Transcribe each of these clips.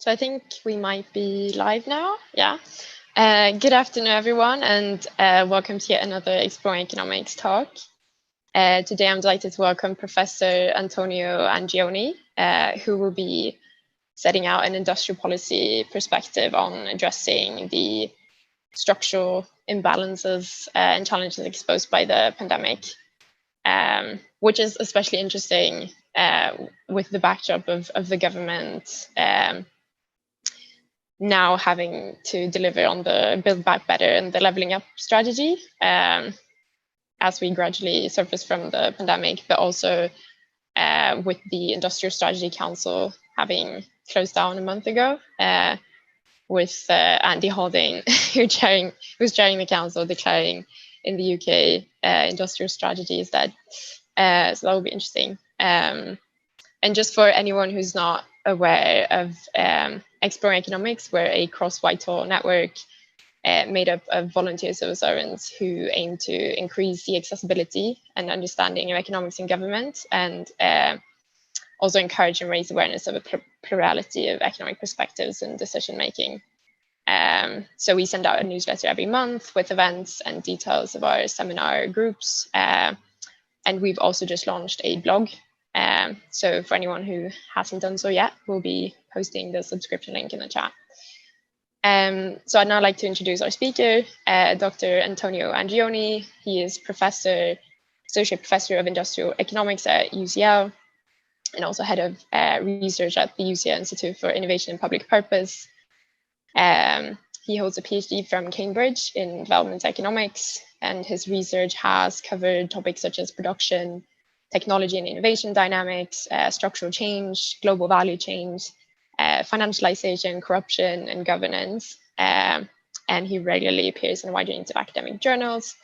So I think we might be live now. Yeah. Good afternoon, everyone, and welcome to yet another Exploring Economics talk. Today, I'm delighted to welcome Professor Antonio Angioni, who will be setting out an industrial policy perspective on addressing the structural imbalances and challenges exposed by the pandemic, which is especially interesting with the backdrop of the government now having to deliver on the Build Back Better and the Levelling Up strategy as we gradually surface from the pandemic, but also with the Industrial Strategy Council having closed down a month ago, with Andy Haldane, who's chairing the council, declaring in the UK industrial strategy is dead. So that will be interesting. And just for anyone who's not aware of Exploring Economics, we're a cross-Whitehall network made up of volunteer civil servants who aim to increase the accessibility and understanding of economics in government, and also encourage and raise awareness of a plurality of economic perspectives and decision making. So we send out a newsletter every month with events and details of our seminar groups. And we've also just launched a blog. So for anyone who hasn't done so yet, we'll be posting the subscription link in the chat. So I'd now like to introduce our speaker, Dr. Antonio Angioni. He is Associate Professor of Industrial Economics at UCL, and also Head of Research at the UCL Institute for Innovation and Public Purpose. He holds a PhD from Cambridge in Development Economics, and his research has covered topics such as production, technology and innovation dynamics, structural change, global value change, financialization, corruption, and governance. And he regularly appears in a wide range of academic journals.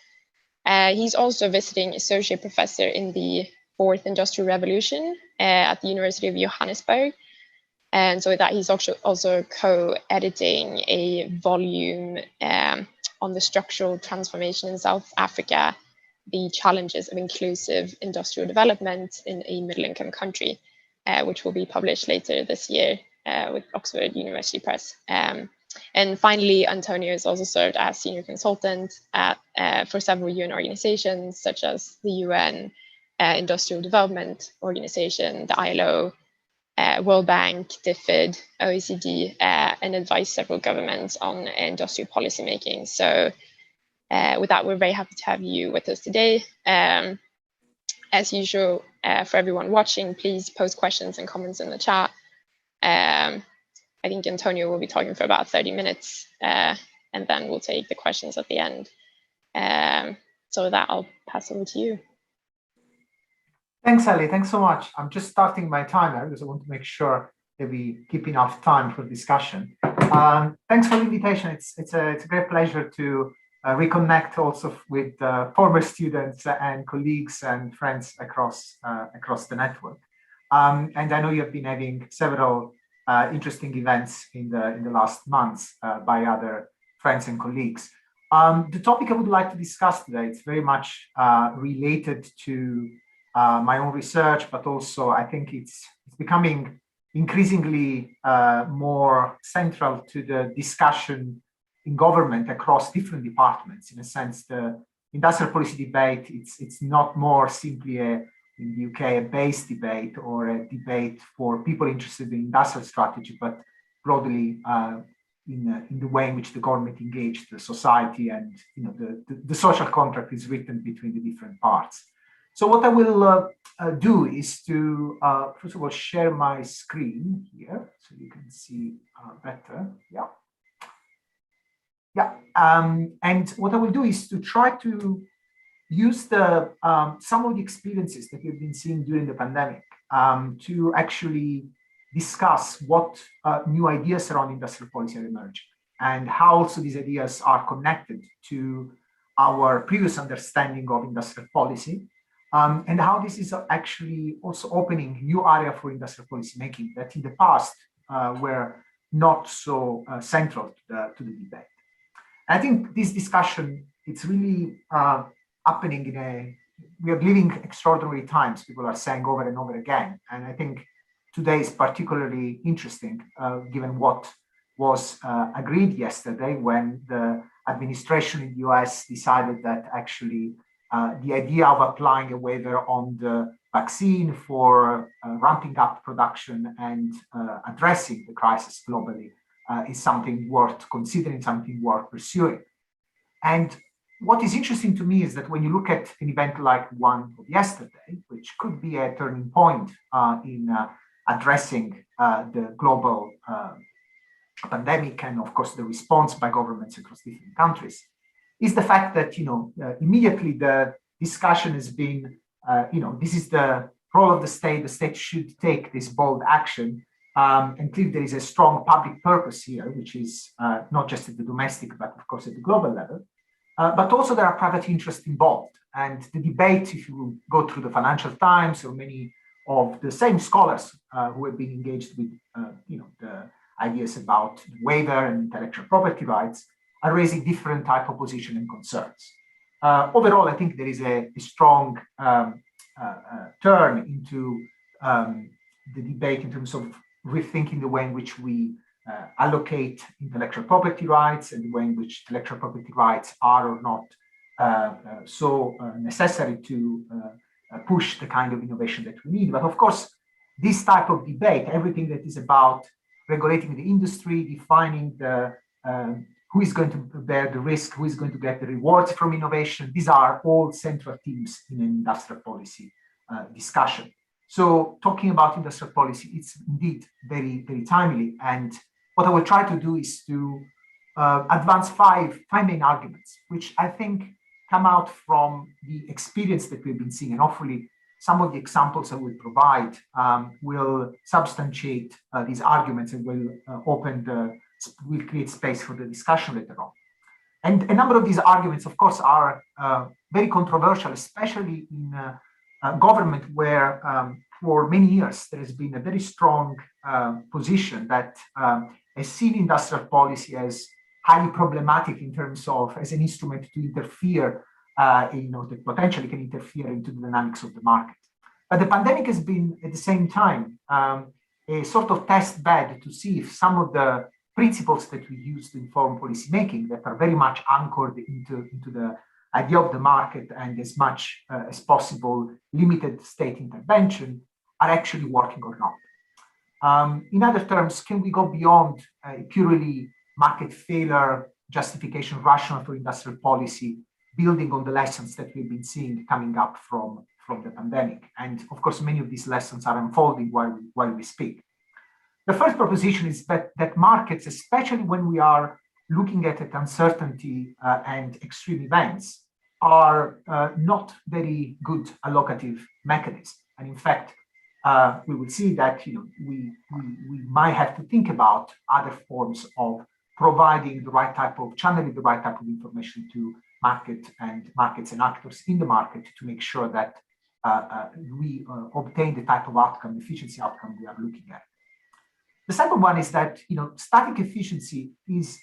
He's also a visiting associate professor in the Fourth Industrial Revolution at the University of Johannesburg. And so with that, he's also co-editing a volume on the structural transformation in South Africa, the challenges of inclusive industrial development in a middle-income country, which will be published later this year with Oxford University Press. And finally, Antonio has also served as senior consultant for several UN organizations, such as the UN Industrial Development Organization, the ILO, World Bank, DFID, OECD, and advised several governments on industrial policy making. So with that, we're very happy to have you with us today. As usual, for everyone watching, please post questions and comments in the chat. I think Antonio will be talking for about 30 minutes, and then we'll take the questions at the end. So with that, I'll pass over to you. Thanks, Ali. Thanks so much. I'm just starting my timer because I want to make sure that we keep enough time for discussion. Thanks for the invitation. It's a great pleasure to reconnect also with former students and colleagues and friends across the network. And I know you have been having several interesting events in the last months by other friends and colleagues. The topic I would like to discuss today, it's very much related to my own research, but also I think it's becoming increasingly more central to the discussion in government across different departments. In a sense, the industrial policy debate, it's not more simply in the UK a base debate or a debate for people interested in industrial strategy, but broadly in the way in which the government engaged the society, and the social contract is written between the different parts. So what I will do is to, first of all, share my screen here so you can see better. Yeah. Yeah. And what I will do is to try to use some of the experiences that we've been seeing during the pandemic to actually discuss what new ideas around industrial policy are emerging, and how also these ideas are connected to our previous understanding of industrial policy. And how this is actually also opening new area for industrial policy making that in the past were not so central to the debate. I think this discussion, it's really happening we are living extraordinary times, people are saying over and over again. And I think today is particularly interesting, given what was agreed yesterday when the administration in the US decided that actually the idea of applying a waiver on the vaccine for ramping up production and addressing the crisis globally is something worth considering, something worth pursuing. And what is interesting to me is that when you look at an event like one of yesterday, which could be a turning point in addressing the global pandemic and, of course, the response by governments across different countries, is the fact that, immediately the discussion has been, this is the role of the state should take this bold action. And clearly there is a strong public purpose here, which is not just at the domestic, but of course at the global level. But also there are private interests involved. And the debate, if you go through the Financial Times or many of the same scholars who have been engaged with, the ideas about waiver and intellectual property rights, are raising different type of position and concerns. Overall, I think there is a strong turn into the debate in terms of rethinking the way in which we allocate intellectual property rights and the way in which intellectual property rights are or not so necessary to push the kind of innovation that we need. But of course, this type of debate, everything that is about regulating the industry, defining the who is going to bear the risk, who is going to get the rewards from innovation, these are all central themes in an industrial policy discussion. So talking about industrial policy, it's indeed very, very timely. And what I will try to do is to advance five main arguments, which I think come out from the experience that we've been seeing. And hopefully some of the examples I will provide will substantiate these arguments and will create space for the discussion later on. And a number of these arguments, of course, are very controversial, especially in government where for many years there has been a very strong position that has seen industrial policy as highly problematic in terms of as an instrument to interfere, that potentially can interfere into the dynamics of the market. But the pandemic has been at the same time a sort of test bed to see if some of the principles that we use to inform policymaking that are very much anchored into the idea of the market and as much as possible limited state intervention are actually working or not. In other terms, can we go beyond a purely market failure justification rationale for industrial policy, building on the lessons that we've been seeing coming up from the pandemic? And of course, many of these lessons are unfolding while we speak. The first proposition is that markets, especially when we are looking at uncertainty and extreme events, are not very good allocative mechanisms. And in fact, we will see that we might have to think about other forms of providing the right type of channeling the right type of information to markets and actors in the market to make sure that we obtain the type of outcome, efficiency outcome we are looking at. The second one is that static efficiency is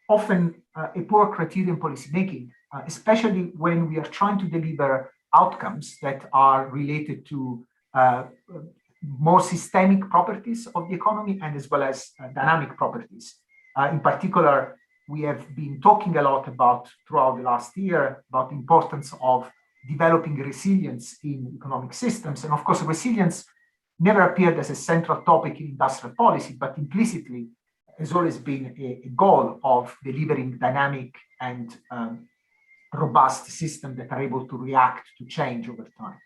often a poor criterion policymaking, especially when we are trying to deliver outcomes that are related to more systemic properties of the economy and as well as dynamic properties. In particular, we have been talking a lot about throughout the last year about the importance of developing resilience in economic systems. And of course, resilience never appeared as a central topic in industrial policy, but implicitly has always been a goal of delivering dynamic and robust systems that are able to react to change over time.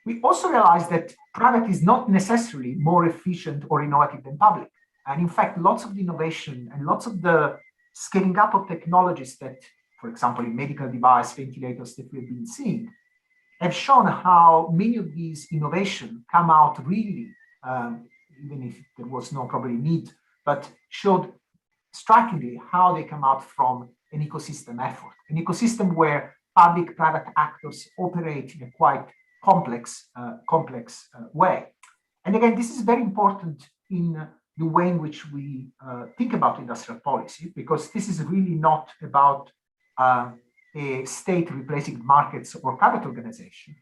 We also realize that private is not necessarily more efficient or innovative than public. And in fact, lots of the innovation and lots of the scaling up of technologies that, for example, in medical device ventilators that we've been seeing, have shown how many of these innovations come out really, even if there was no probably need, but showed strikingly how they come out from an ecosystem effort, an ecosystem where public-private actors operate in a quite complex way. And again, this is very important in the way in which we think about industrial policy, because this is really not about a state replacing markets or private organization,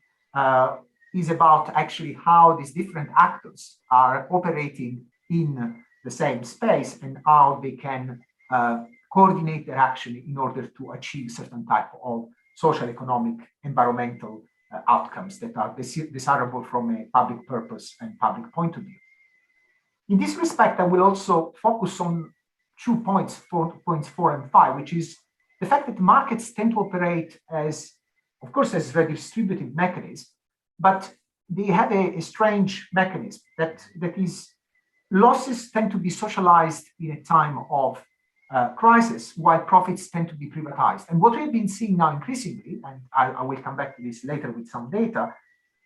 is about actually how these different actors are operating in the same space and how they can coordinate their action in order to achieve certain type of social, economic, environmental outcomes that are desirable from a public purpose and public point of view. In this respect, I will also focus on 2 points, points 4 and 5, which is the fact that markets tend to operate as, of course, as redistributive mechanisms, but they have a strange mechanism that is losses tend to be socialized in a time of crisis, while profits tend to be privatized. And what we have been seeing now increasingly, and I will come back to this later with some data,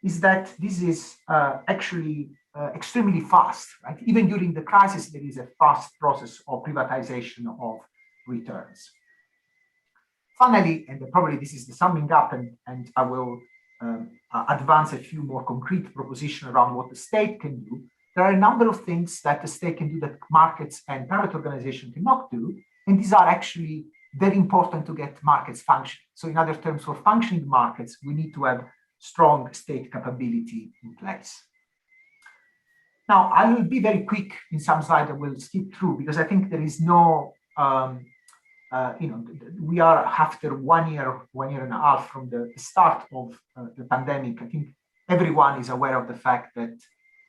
is that this is actually extremely fast, right? Even during the crisis, there is a fast process of privatization of returns. Finally, and probably this is the summing up, and I will advance a few more concrete propositions around what the state can do. There are a number of things that the state can do that markets and private organizations cannot do, and these are actually very important to get markets functioning. So in other terms, for functioning markets, we need to have strong state capability in place. Now, I will be very quick in some slides. I will skip through because I think there is no, we are after 1 year, 1.5 years from the start of the pandemic. I think everyone is aware of the fact that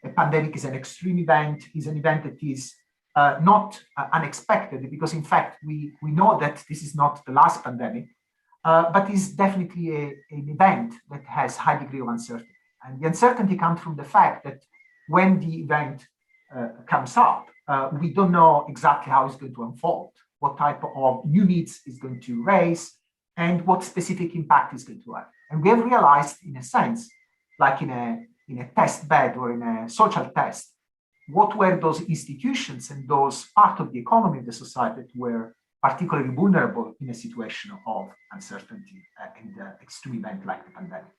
a pandemic is an extreme event, is an event that is not unexpected, because in fact, we know that this is not the last pandemic, but is definitely an event that has high degree of uncertainty. And the uncertainty comes from the fact that when the event comes up, we don't know exactly how it's going to unfold, what type of new needs is going to raise, and what specific impact is going to have. And we have realized, in a sense, like in a test bed or in a social test, what were those institutions and those part of the economy of the society that were particularly vulnerable in a situation of uncertainty in the extreme event like the pandemic.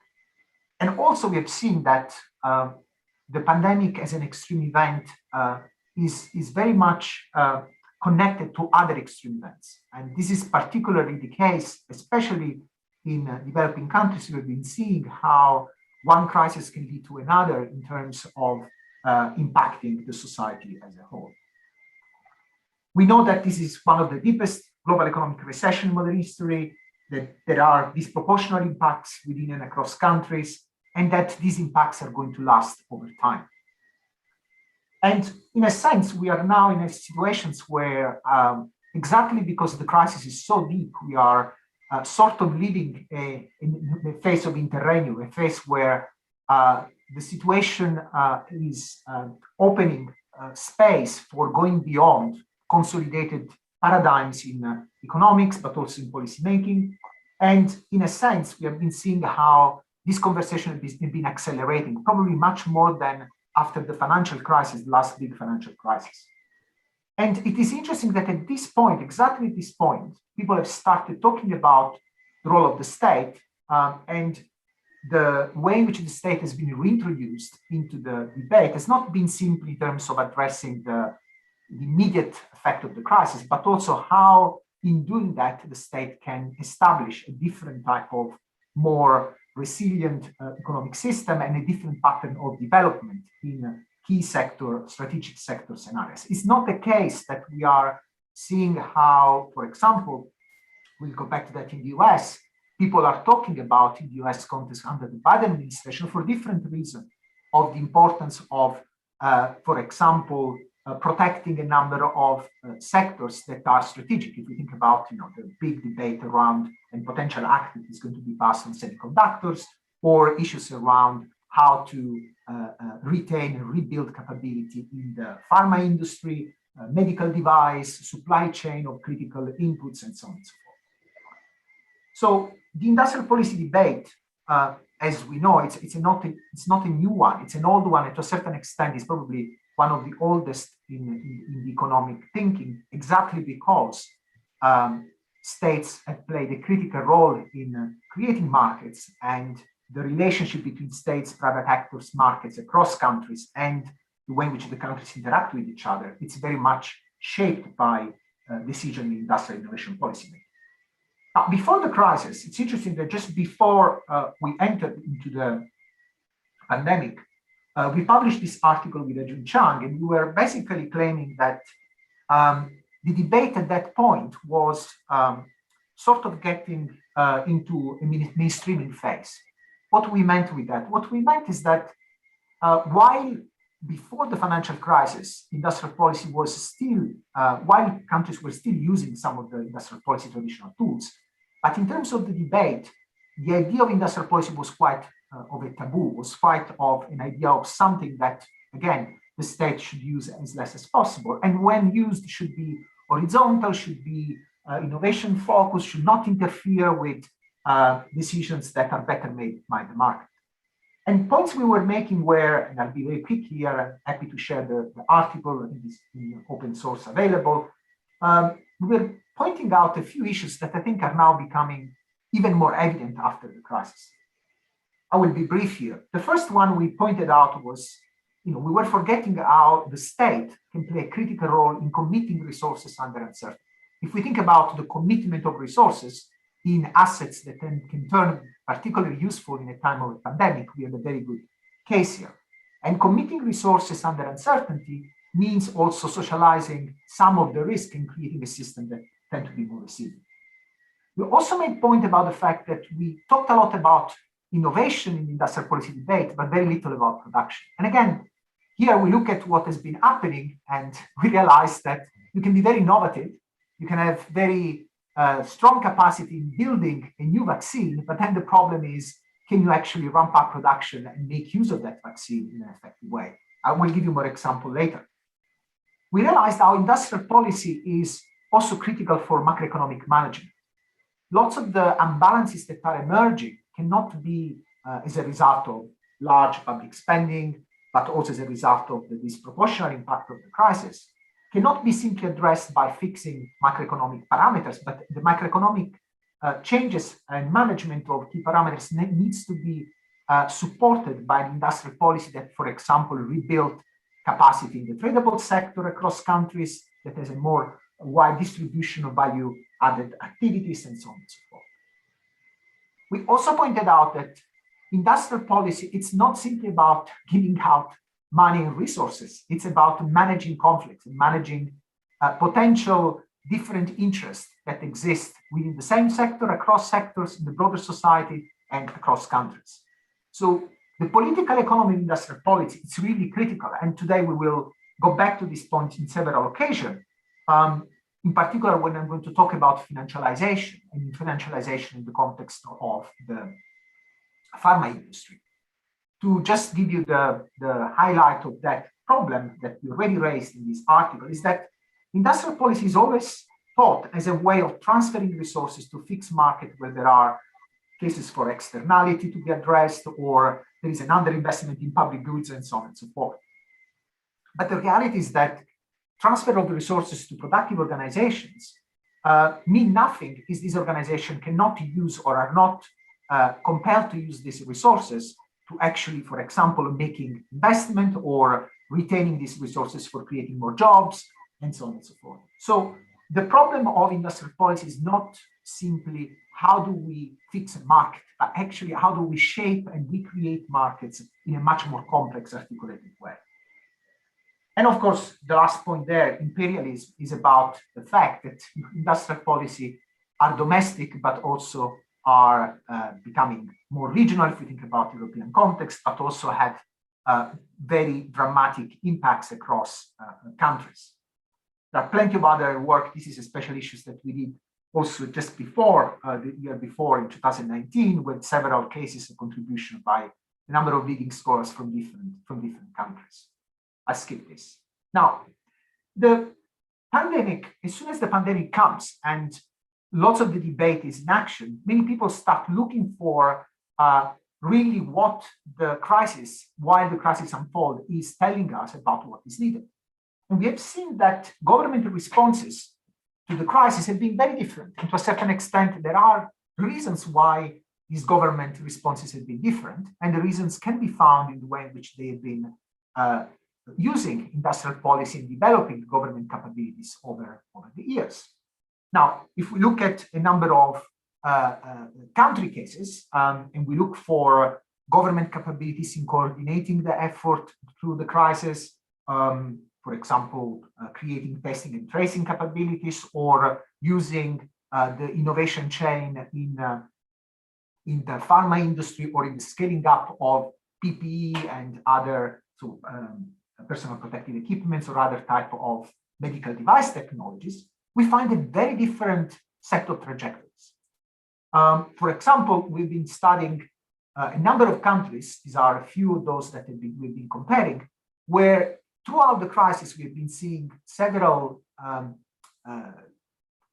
And also we have seen that the pandemic as an extreme event is very much connected to other extreme events. And this is particularly the case, especially in developing countries. We've been seeing how one crisis can lead to another in terms of impacting the society as a whole. We know that this is one of the deepest global economic recession in modern history, that there are disproportionate impacts within and across countries, and that these impacts are going to last over time. And in a sense, we are now in situations where exactly because the crisis is so deep, we are sort of living in a phase of interregnum, a phase where the situation is opening space for going beyond consolidated paradigms in economics, but also in policymaking. And in a sense, we have been seeing how this conversation has been accelerating, probably much more than after the financial crisis, the last big financial crisis. And it is interesting that at this point, exactly at this point, people have started talking about the role of the state and the way in which the state has been reintroduced into the debate has not been simply in terms of addressing the immediate effect of the crisis, but also how in doing that, the state can establish a different type of more resilient economic system and a different pattern of development in key sector, strategic sector scenarios. It's not the case that we are seeing how, for example, we'll go back to that in the US, people are talking about in the US context under the Biden administration for different reasons of the importance of, for example, protecting a number of sectors that are strategic. If we think about, the big debate around and potential act that is going to be passed on semiconductors, or issues around how to retain and rebuild capability in the pharma industry, medical device, supply chain of critical inputs, and so on and so forth. So the industrial policy debate, as we know, it's not a new one. It's an old one, and to a certain extent, it's probably one of the oldest in the economic thinking, exactly because states have played a critical role in creating markets, and the relationship between states, private actors, markets across countries, and the way in which the countries interact with each other, it's very much shaped by decision in industrial innovation policy making. Now, before the crisis, it's interesting that just before we entered into the pandemic, we published this article with Ajun Chang, and we were basically claiming that the debate at that point was sort of getting into a mainstreaming phase. What we meant with that? What we meant is that while before the financial crisis, industrial policy was still, while countries were still using some of the industrial policy traditional tools, but in terms of the debate, the idea of industrial policy was quite of a taboo, was quite of an idea of something that, again, the state should use as less as possible. And when used, should be horizontal, should be innovation focused, should not interfere with decisions that are better made by the market. And points we were making were, and I'll be very quick here, I'm happy to share the article, it is in open source available. We were pointing out a few issues that I think are now becoming even more evident after the crisis. I will be brief here. The first one we pointed out was, we were forgetting how the state can play a critical role in committing resources under uncertainty. If we think about the commitment of resources in assets that can turn particularly useful in a time of a pandemic, we have a very good case here. And committing resources under uncertainty means also socializing some of the risk and creating a system that tend to be more resilient. We also made point about the fact that we talked a lot about innovation in the industrial policy debate, but very little about production. And again, here we look at what has been happening and we realize that you can be very innovative, you can have very strong capacity in building a new vaccine, but then the problem is, can you actually ramp up production and make use of that vaccine in an effective way? I will give you more example later. We realized our industrial policy is also critical for macroeconomic management. Lots of the unbalances that are emerging cannot be as a result of large public spending, but also as a result of the disproportionate impact of the crisis, cannot be simply addressed by fixing macroeconomic parameters, but the macroeconomic changes and management of key parameters needs to be supported by an industrial policy that, for example, rebuilt capacity in the tradable sector across countries, that has a more wide distribution of value-added activities, and so on and so forth. We also pointed out that industrial policy, it's not simply about giving out money and resources. It's about managing conflicts and managing potential different interests that exist within the same sector, across sectors, in the broader society, and across countries. So the political economy of industrial policy, it's really critical. And today we will go back to this point in several occasions. In particular, when I'm going to talk about financialization, and financialization in the context of the pharma industry. To just give you the highlight of that problem that we already raised in this article, is that industrial policy is always thought as a way of transferring resources to fixed market where there are cases for externality to be addressed, or there is an underinvestment in public goods, and so on and so forth. But the reality is that transfer of resources to productive organizations mean nothing if this organization cannot use or are not compelled to use these resources to actually, for example, making investment or retaining these resources for creating more jobs, and so on and so forth. So the problem of industrial policy is not simply how do we fix a market, but actually how do we shape and recreate markets in a much more complex, articulated way. And of course, the last point there, imperialism, is about the fact that industrial policy are domestic, but also are becoming more regional if we think about European context, but also have very dramatic impacts across countries. There are plenty of other work. This is a special issues that we did also just before, the year before in 2019, with several cases of contribution by a number of leading scholars from different countries. I skip this. Now, the pandemic, as soon as the pandemic comes and lots of the debate is in action, many people start looking for really what the crisis, while the crisis unfolds, is telling us about what is needed. And we have seen that governmental responses to the crisis have been very different. And to a certain extent, there are reasons why these government responses have been different. And the reasons can be found in the way in which they have been using industrial policy and developing government capabilities over the years. Now, if we look at a number of country cases, and we look for government capabilities in coordinating the effort through the crisis, for example, creating testing and tracing capabilities, or using the innovation chain in the pharma industry, or in the scaling up of PPE and other personal protective equipments or other type of medical device technologies, we find a very different set of trajectories. For example, we've been studying a number of countries. These are a few of those that we've been comparing, where throughout the crisis, we've been seeing several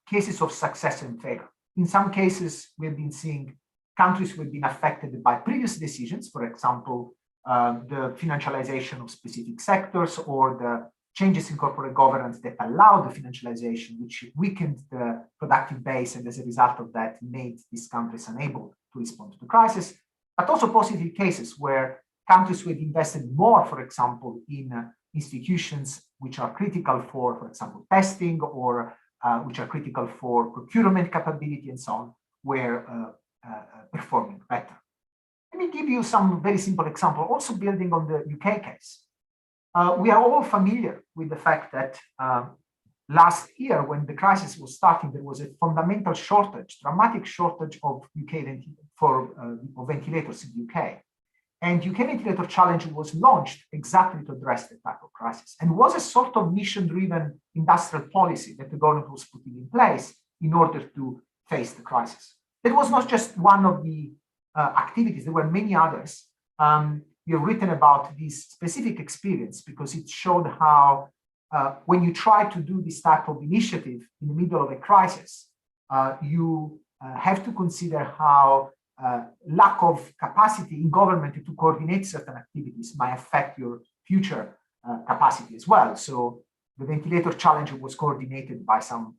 cases of success and failure. In some cases, we've been seeing countries who have been affected by previous decisions, for example, the financialization of specific sectors, or the changes in corporate governance that allowed the financialization, which weakened the productive base, and as a result of that, made these countries unable to respond to the crisis. But also positive cases where countries who had invested more, for example, in institutions which are critical for example, testing, or which are critical for procurement capability and so on, were performing better. Let me give you some very simple example, also building on the UK case. We are all familiar with the fact that last year, when the crisis was starting, there was a fundamental shortage, dramatic shortage of ventilators in the UK. And UK Ventilator Challenge was launched exactly to address that type of crisis, and was a sort of mission-driven industrial policy that the government was putting in place in order to face the crisis. That was not just one of the activities, there were many others. We have written about this specific experience because it showed how when you try to do this type of initiative in the middle of a crisis, you have to consider how lack of capacity in government to coordinate certain activities might affect your future capacity as well. So the ventilator challenge was coordinated by some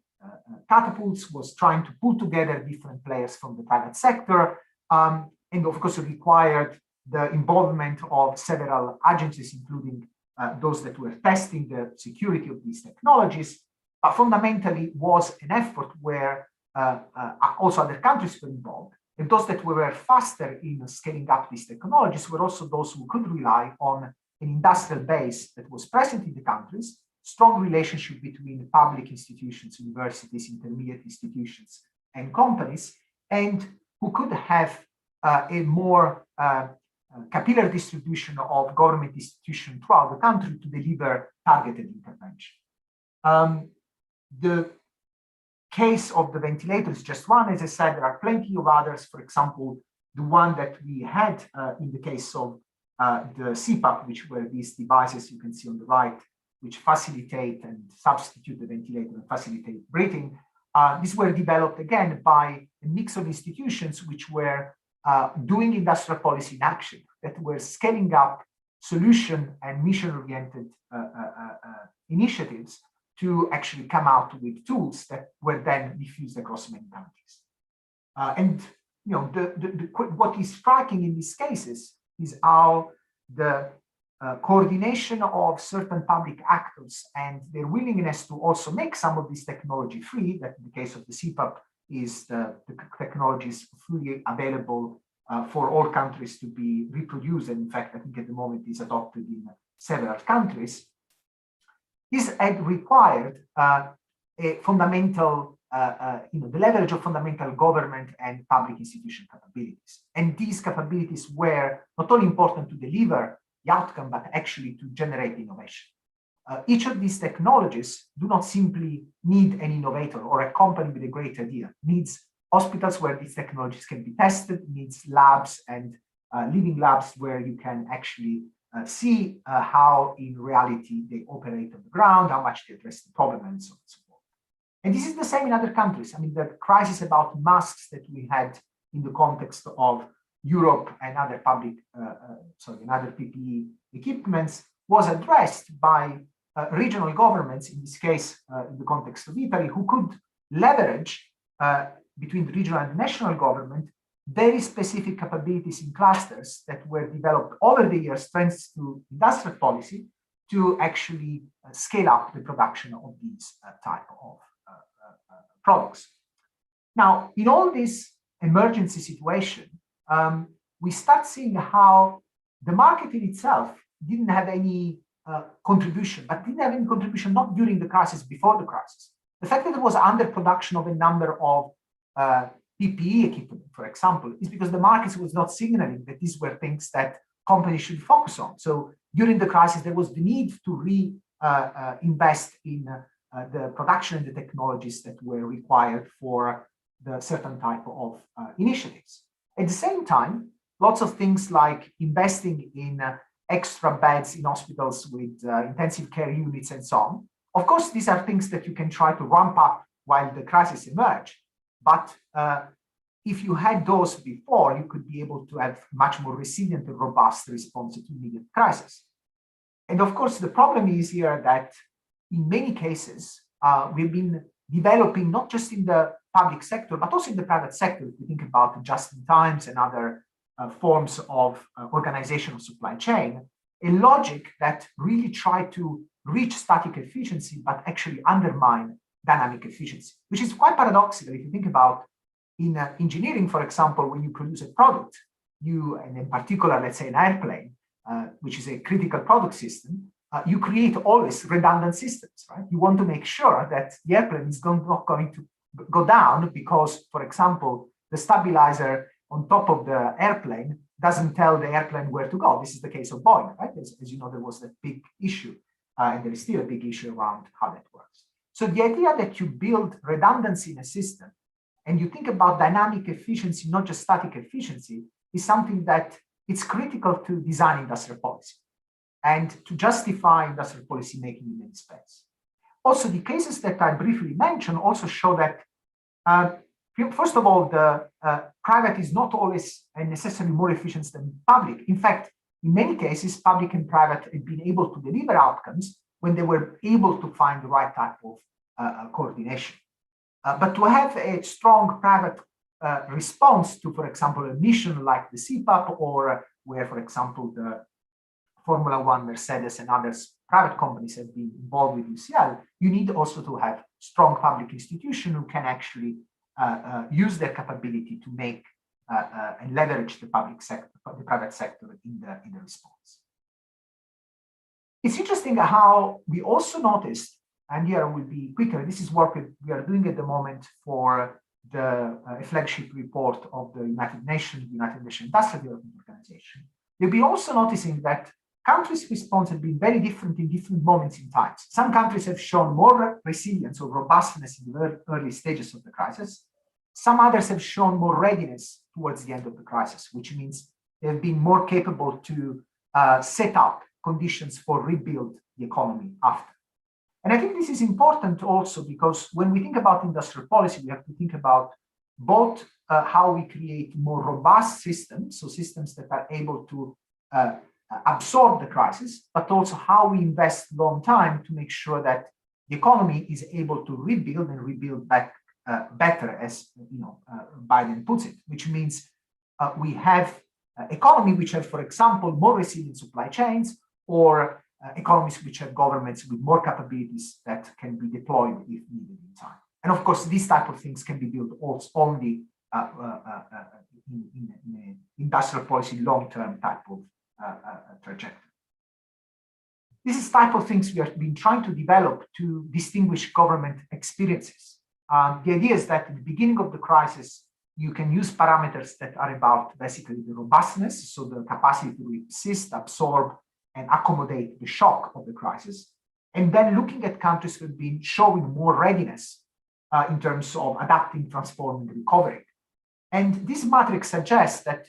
catapults, was trying to pull together different players from the private sector, and of course it required the involvement of several agencies, including those that were testing the security of these technologies, but fundamentally was an effort where also other countries were involved. And those that were faster in scaling up these technologies were also those who could rely on an industrial base that was present in the countries, strong relationship between public institutions, universities, intermediate institutions, and companies, and who could have a more capillary distribution of government institutions throughout the country to deliver targeted intervention. The case of the ventilator is just one. As I said, there are plenty of others. For example, the one that we had in the case of the CPAP, which were these devices you can see on the right, which facilitate and substitute the ventilator and facilitate breathing. These were developed again by a mix of institutions which were doing industrial policy in action, that were scaling up solution and mission-oriented initiatives to actually come out with tools that were then diffused across many countries. And you know, what is striking in these cases is how the coordination of certain public actors and their willingness to also make some of this technology free, that in the case of the CPAP is the technology is fully available for all countries to be reproduced, and in fact, I think at the moment is adopted in several countries. This had required a fundamental, the leverage of fundamental government and public institution capabilities. And these capabilities were not only important to deliver the outcome, but actually to generate innovation. Each of these technologies do not simply need an innovator or a company with a great idea. Needs hospitals where these technologies can be tested, needs labs and living labs where you can actually see how in reality they operate on the ground, how much they address the problem, and so on and so forth. And this is the same in other countries. I mean, the crisis about masks that we had in the context of Europe and other public, and other PPE equipments was addressed by regional governments, in this case, in the context of Italy, who could leverage between the regional and the national government very specific capabilities in clusters that were developed over the years thanks to industrial policy to actually scale up the production of these type of products. Now, in all this emergency situation, we start seeing how the market in itself didn't have any contribution, but didn't have any contribution not during the crisis, before the crisis. The fact that there was underproduction of a number of PPE equipment, for example, is because the markets was not signaling that these were things that companies should focus on. So during the crisis, there was the need to invest in the production and the technologies that were required for the certain type of initiatives. At the same time, lots of things like investing in extra beds in hospitals with intensive care units and so on. Of course, these are things that you can try to ramp up while the crisis emerged. But if you had those before, you could be able to have much more resilient and robust response to immediate crisis. And of course, the problem is here that in many cases, we've been developing not just in the public sector, but also in the private sector. If you think about just-in-times and other forms of organization of supply chain, a logic that really try to reach static efficiency, but actually undermine dynamic efficiency, which is quite paradoxical. If you think about in engineering, for example, when you produce a product, and in particular, let's say an airplane, which is a critical product system, you create always redundant systems, right? You want to make sure that the airplane is not going to go down because, for example, the stabilizer on top of the airplane doesn't tell the airplane where to go. This is the case of Boeing, right? As you know, there was a big issue, and there is still a big issue around how that works. So the idea that you build redundancy in a system and you think about dynamic efficiency, not just static efficiency, is something that it's critical to design industrial policy and to justify industrial policy making in any space. Also, the cases that I briefly mentioned also show that, first of all, the private is not always necessarily more efficient than public. In fact, in many cases, public and private have been able to deliver outcomes when they were able to find the right type of coordination. But to have a strong private response to, for example, a mission like the CPAP, or where, for example, the Formula One, Mercedes, and others, private companies have been involved with UCL, you need also to have strong public institutions who can actually use their capability to make and leverage the public sector, the private sector in the response. It's interesting how we also noticed, and here I will be quicker, this is work we are doing at the moment for the flagship report of the United Nations Industrial Development Organization. We've been also noticing that countries' response have been very different in different moments in time. Some countries have shown more resilience or robustness in the early stages of the crisis. Some others have shown more readiness towards the end of the crisis, which means they've been more capable to set up conditions for rebuild the economy after. And I think this is important also because when we think about industrial policy, we have to think about both how we create more robust systems, so systems that are able to absorb the crisis, but also how we invest long time to make sure that the economy is able to rebuild and rebuild back better, as Biden puts it, which means we have economy which have, for example, more resilient supply chains, or economies which have governments with more capabilities that can be deployed if needed in time. And of course, these type of things can be built also only in industrial policy long-term type of trajectory. This is type of things we have been trying to develop to distinguish government experiences. The idea is that at the beginning of the crisis, you can use parameters that are about basically the robustness, so the capacity to resist, absorb, and accommodate the shock of the crisis. And then looking at countries who have been showing more readiness in terms of adapting, transforming, recovering. And this matrix suggests that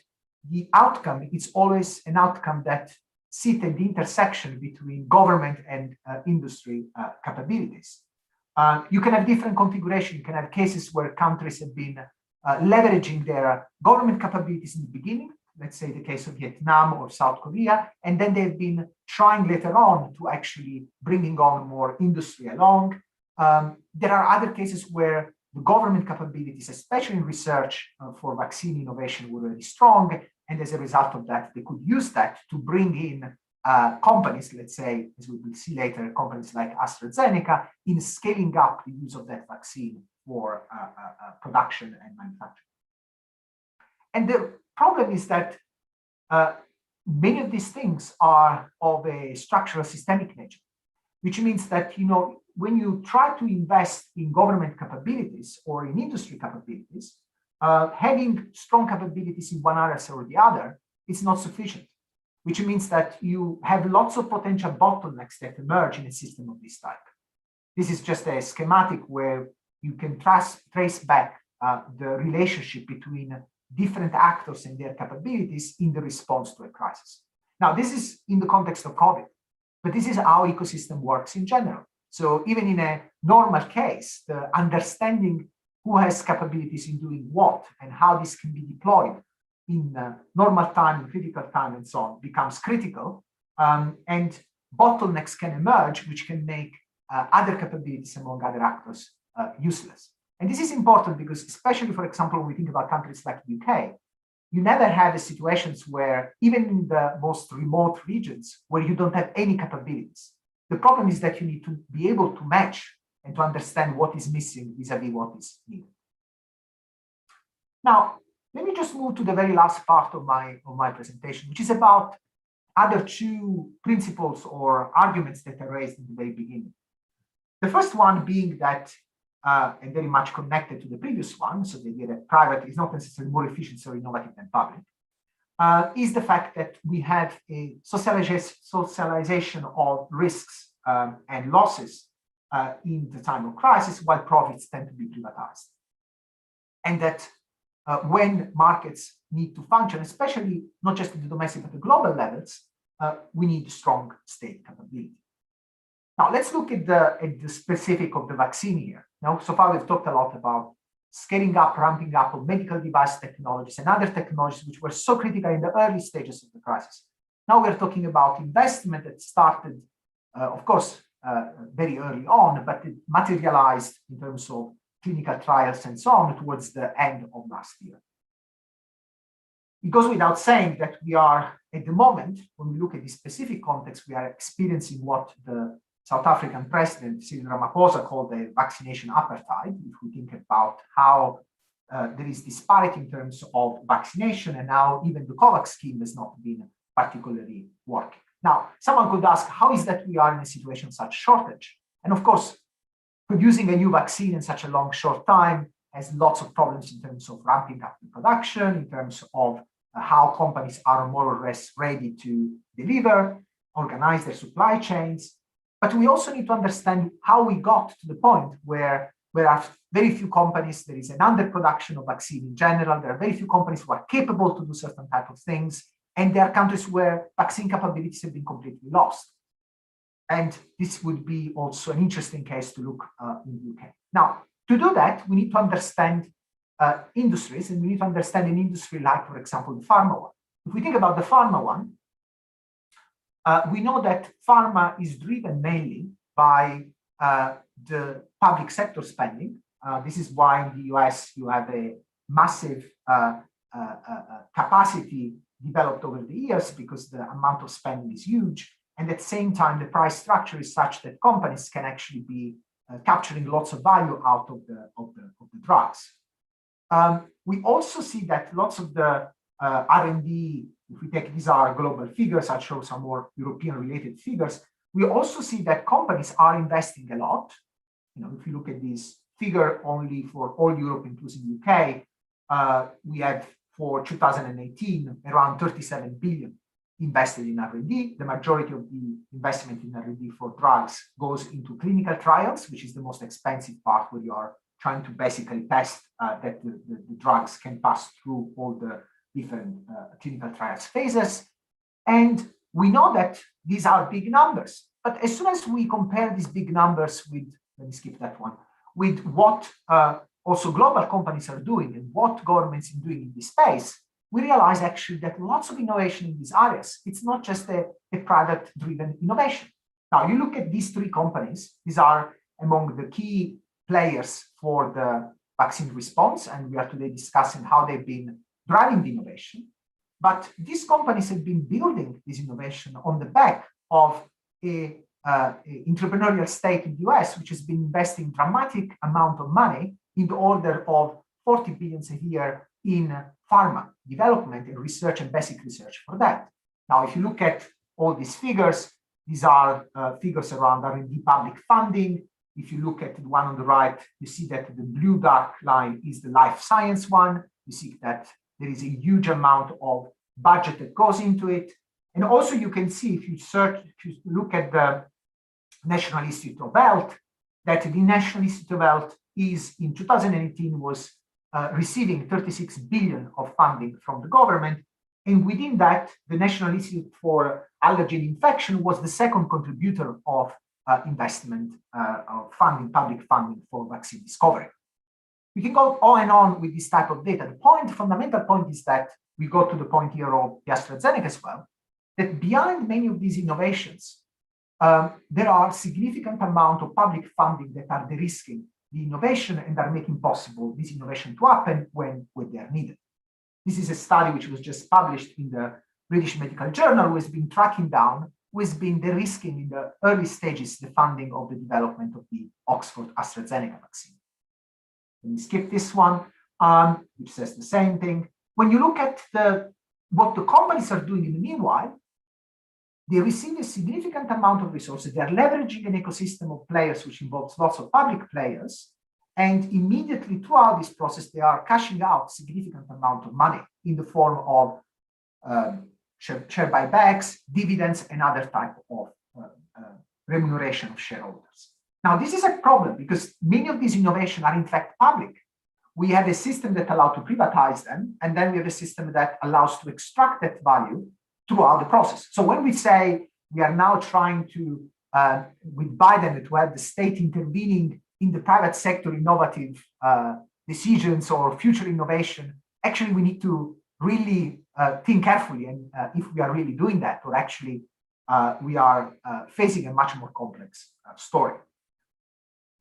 the outcome is always an outcome that sits at the intersection between government and industry capabilities. You can have different configuration. You can have cases where countries have been leveraging their government capabilities in the beginning, let's say the case of Vietnam or South Korea, and then they've been trying later on to actually bringing on more industry along. There are other cases where the government capabilities, especially in research for vaccine innovation, were really strong, and as a result of that, they could use that to bring in companies, let's say, as we will see later, companies like AstraZeneca, in scaling up the use of that vaccine for production and manufacturing. And the problem is that many of these things are of a structural systemic nature, which means that, when you try to invest in government capabilities or in industry capabilities, having strong capabilities in one area or the other is not sufficient, which means that you have lots of potential bottlenecks that emerge in a system of this type. This is just a schematic where you can trace back the relationship between different actors and their capabilities in the response to a crisis. Now, this is in the context of COVID, but this is how ecosystem works in general. So even in a normal case, the understanding who has capabilities in doing what and how this can be deployed in normal time, in critical time, and so on becomes critical. And bottlenecks can emerge, which can make other capabilities among other actors useless. And this is important because, especially, for example, when we think about countries like the UK, you never have situations where, even in the most remote regions, where you don't have any capabilities. The problem is that you need to be able to match and to understand what is missing vis-a-vis what is needed. Now, let me just move to the very last part of my presentation, which is about other two principles or arguments that I raised in the very beginning. The first one being that, and very much connected to the previous one, so the idea that private is not necessarily more efficient or innovative than public, is the fact that we have a socialization of risks and losses in the time of crisis, while profits tend to be privatized. And that when markets need to function, especially not just at the domestic but the global levels, we need strong state capability. Now, let's look at the specific of the vaccine here. Now, so far we've talked a lot about scaling up, ramping up of medical device technologies and other technologies which were so critical in the early stages of the crisis. Now we're talking about investment that started, of course, very early on, but it materialized in terms of clinical trials and so on towards the end of last year. It goes without saying that we are, at the moment, when we look at this specific context, we are experiencing what the South African president, Cyril Ramaphosa, called the vaccination apartheid. If we think about how there is disparity in terms of vaccination and now even the COVAX scheme has not been particularly working. Now, someone could ask, how is that we are in a situation of such shortage? And of course, producing a new vaccine in such a long, short time has lots of problems in terms of ramping up the production, in terms of how companies are more or less ready to deliver, organize their supply chains. But we also need to understand how we got to the point where there are very few companies, there is an underproduction of vaccine in general, there are very few companies who are capable to do certain type of things, and there are countries where vaccine capabilities have been completely lost. And this would be also an interesting case to look in the UK. Now, to do that, we need to understand industries, and we need to understand an industry like, for example, the pharma one. If we think about the pharma one, we know that pharma is driven mainly by the public sector spending. This is why in the US you have a massive capacity developed over the years because the amount of spending is huge. And at the same time, the price structure is such that companies can actually be capturing lots of value out of the drugs. We also see that lots of the R&D, if we take these are global figures, I'll show some more European related figures. We also see that companies are investing a lot. If you look at this figure only for all Europe, including UK, we have for 2018 around 37 billion invested in R&D. The majority of the investment in R&D for drugs goes into clinical trials, which is the most expensive part, where you are trying to basically test that the drugs can pass through all the different clinical trials phases. And we know that these are big numbers. But as soon as we compare these big numbers with, let me skip that one, with what also global companies are doing and what governments are doing in this space, we realize actually that lots of innovation in these areas, it's not just a private-driven innovation. Now, you look at these three companies, these are among the key players for the vaccine response, and we are today discussing how they've been driving the innovation. But these companies have been building this innovation on the back of a entrepreneurial state in the US, which has been investing dramatic amount of money in the order of 40 billion a year in pharma development and research and basic research for that. Now, if you look at all these figures, these are figures around R&D public funding. If you look at the one on the right, you see that the blue dark line is the life science one. You see that there is a huge amount of budget that goes into it. And also you can see, if you look at the National Institute of Health, that the National Institute of Health is in 2018 was receiving 36 billion of funding from the government. And within that, the National Institute for Allergy and Infection was the second contributor of investment of funding, public funding for vaccine discovery. We can go on and on with this type of data. The fundamental point is that we go to the point here of the AstraZeneca as well, that behind many of these innovations, there are significant amount of public funding that are de-risking the innovation and are making possible this innovation to happen when they are needed. This is a study which was just published in the British Medical Journal, who has been tracking down, who has been de-risking in the early stages the funding of the development of the Oxford AstraZeneca vaccine. Let me skip this one, which says the same thing. When you look at what the companies are doing in the meanwhile, they receive a significant amount of resources. They are leveraging an ecosystem of players, which involves lots of public players. And immediately throughout this process, they are cashing out significant amount of money in the form of share buybacks, dividends, and other type of remuneration of shareholders. Now, this is a problem because many of these innovations are in fact public. We have a system that allows to privatize them, and then we have a system that allows to extract that value throughout the process. So when we say we are now trying to, with Biden, to have the state intervening in the private sector innovative decisions or future innovation, actually we need to really think carefully and if we are really doing that, or actually we are facing a much more complex story.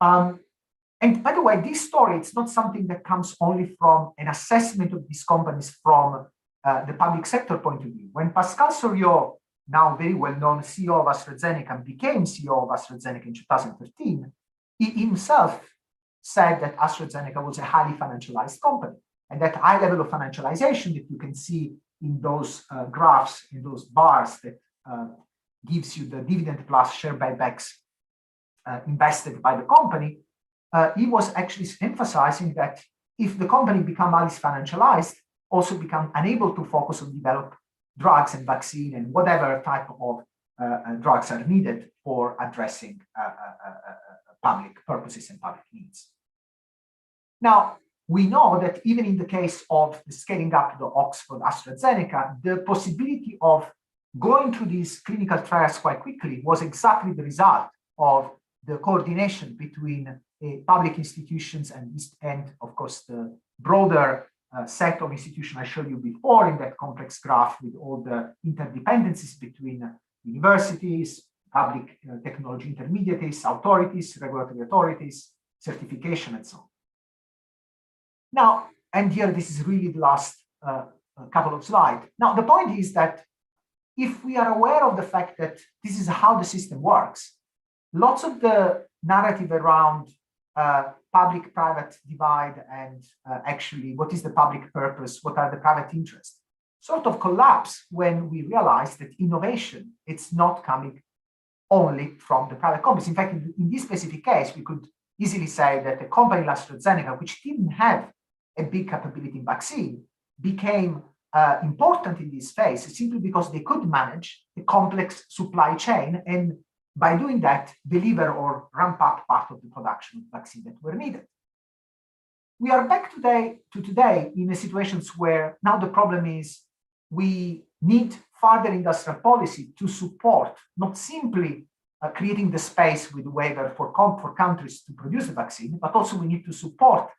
And by the way, this story, it's not something that comes only from an assessment of these companies from the public sector point of view. When Pascal Soriot, now very well-known CEO of AstraZeneca, became CEO of AstraZeneca in 2013, he himself said that AstraZeneca was a highly financialized company. And that high level of financialization that you can see in those graphs, in those bars that gives you the dividend plus share buybacks invested by the company, he was actually emphasizing that if the company become highly financialized, also become unable to focus on develop drugs and vaccine and whatever type of drugs are needed for addressing public purposes and public needs. Now, we know that even in the case of the scaling up the Oxford AstraZeneca, the possibility of going through these clinical trials quite quickly was exactly the result of the coordination between public institutions and of course, the broader set of institutions I showed you before in that complex graph with all the interdependencies between universities, public technology intermediaries, authorities, regulatory authorities, certification, and so on. Now, and here, this is really the last couple of slides. Now, the point is that if we are aware of the fact that this is how the system works, lots of the narrative around public-private divide and actually what is the public purpose, what are the private interests, sort of collapse when we realize that innovation, it's not coming only from the private companies. In fact, in this specific case, we could easily say that a company like AstraZeneca, which didn't have a big capability in vaccine, became important in this phase simply because they could manage a complex supply chain and by doing that, deliver or ramp up part of the production of vaccine that were needed. We are back today in a situation where now the problem is we need further industrial policy to support not simply creating the space with waiver for countries to produce a vaccine, but also we need to support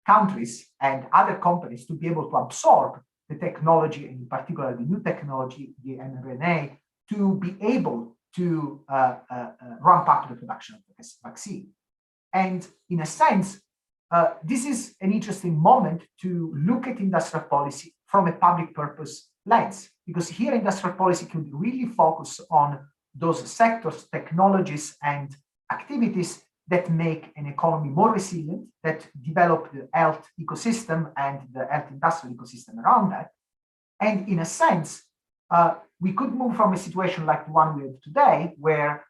countries and other companies to be able to absorb the technology, and in particular the new technology, the mRNA, to be able to ramp up the production of the vaccine. And in a sense, this is an interesting moment to look at industrial policy from a public purpose lens, because here industrial policy can really focus on those sectors, technologies, and activities that make an economy more resilient, that develop the health ecosystem and the health industrial ecosystem around that. And in a sense, we could move from a situation like the one we have today, where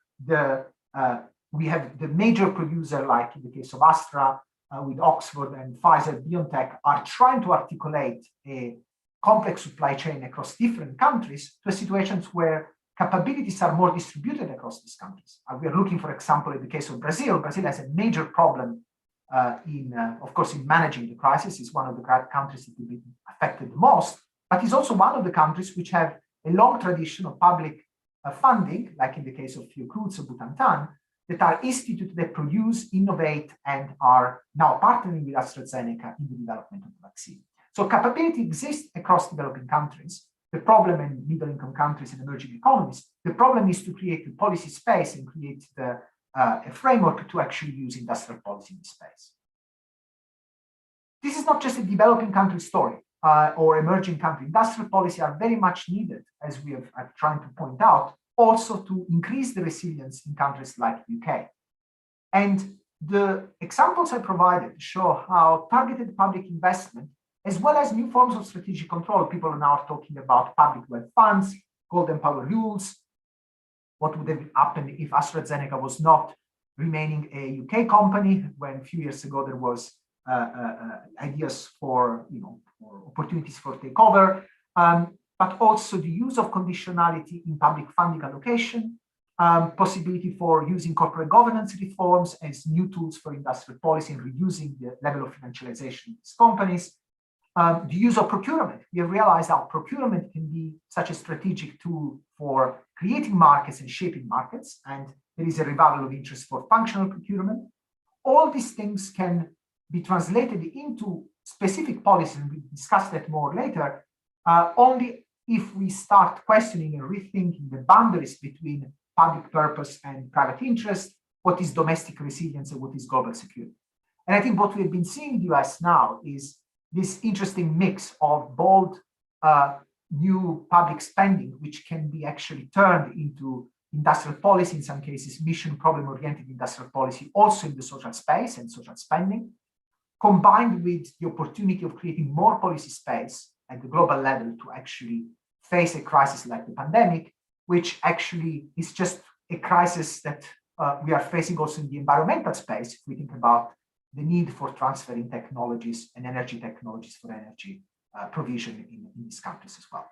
we have the major producer, like in the case of Astra, with Oxford and Pfizer, BioNTech, are trying to articulate a complex supply chain across different countries to situations where capabilities are more distributed across these countries. We are looking, for example, in the case of Brazil. Brazil has a major problem of course, in managing the crisis. It's one of the countries that will be affected the most, but it's also one of the countries which have a long tradition of public funding, like in the case of Fiocruz or Butantan, that are institutes that produce, innovate, and are now partnering with AstraZeneca in the development of the vaccine. So capability exists across developing countries. The problem in middle-income countries and emerging economies, the problem is to create the policy space and create a framework to actually use industrial policy in this space. This is not just a developing country story or emerging country. Industrial policy are very much needed, as we have trying to point out, also to increase the resilience in countries like the UK. And the examples I provided show how targeted public investment, as well as new forms of strategic control. People are now talking about public wealth funds, golden power rules. What would have happened if AstraZeneca was not remaining a UK company, when a few years ago there was ideas for, for opportunities for takeover, but also the use of conditionality in public funding allocation, possibility for using corporate governance reforms as new tools for industrial policy and reducing the level of financialization of these companies. The use of procurement. We have realized how procurement can be such a strategic tool for creating markets and shaping markets, and there is a revival of interest for functional procurement. All these things can be translated into specific policies, and we'll discuss that more later, only if we start questioning and rethinking the boundaries between public purpose and private interest, what is domestic resilience and what is global security. And I think what we've been seeing in the US now is this interesting mix of bold new public spending, which can be actually turned into industrial policy, in some cases, mission problem-oriented industrial policy, also in the social space and social spending, combined with the opportunity of creating more policy space at the global level to actually face a crisis like the pandemic, which actually is just a crisis that we are facing also in the environmental space, if we think about the need for transferring technologies and energy technologies for energy provision in these countries as well.